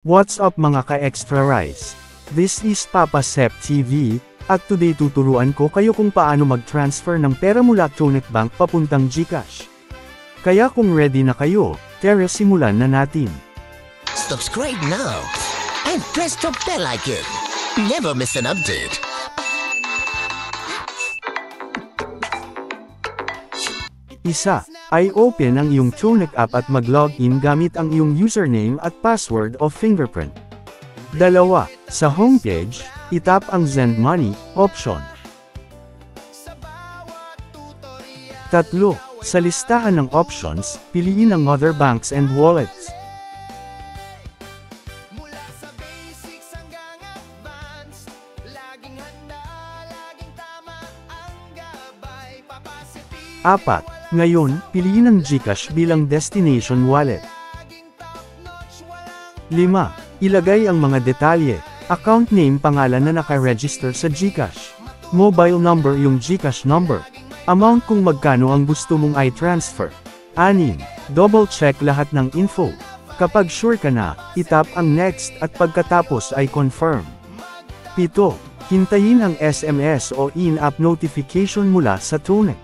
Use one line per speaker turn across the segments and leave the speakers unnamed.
What's up mga ka-extra rice? This is Papa Sep TV, at today tuturuan ko kayo kung paano mag-transfer ng pera mula Tronet Bank papuntang GCash. Kaya kung ready na kayo, tara simulan na natin.
Subscribe now and press the bell icon. Never miss an update.
Isa, ay open ang iyong Tronet app at mag-login gamit ang iyong username at password o fingerprint. Dalawa, sa homepage, itap ang Send Money option. Tatlo, sa listahan ng options, piliin ang Other Banks and Wallets. Apat, ngayon, piliin ang GCash bilang destination wallet. 5. Ilagay ang mga detalye, account name pangalan na naka-register sa GCash. Mobile number yung GCash number. Amount kung magkano ang gusto mong i-transfer. 6. Double check lahat ng info. Kapag sure ka na, itap ang next at pagkatapos ay confirm. 7. Hintayin ang SMS o in-app notification mula sa Tronet.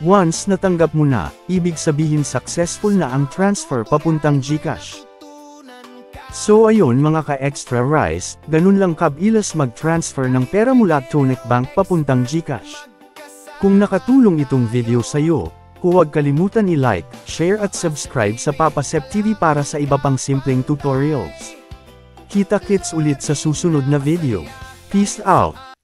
Once natanggap mo na, ibig sabihin successful na ang transfer papuntang GCash. So ayun mga ka-extra rice, ganun lang kabilis mag-transfer ng pera mula Tronet Bank papuntang GCash. Kung nakatulong itong video sa'yo, huwag kalimutan i-like, share at subscribe sa Papa Sep TV para sa iba pang simpleng tutorials. Kita-kits ulit sa susunod na video. Peace out!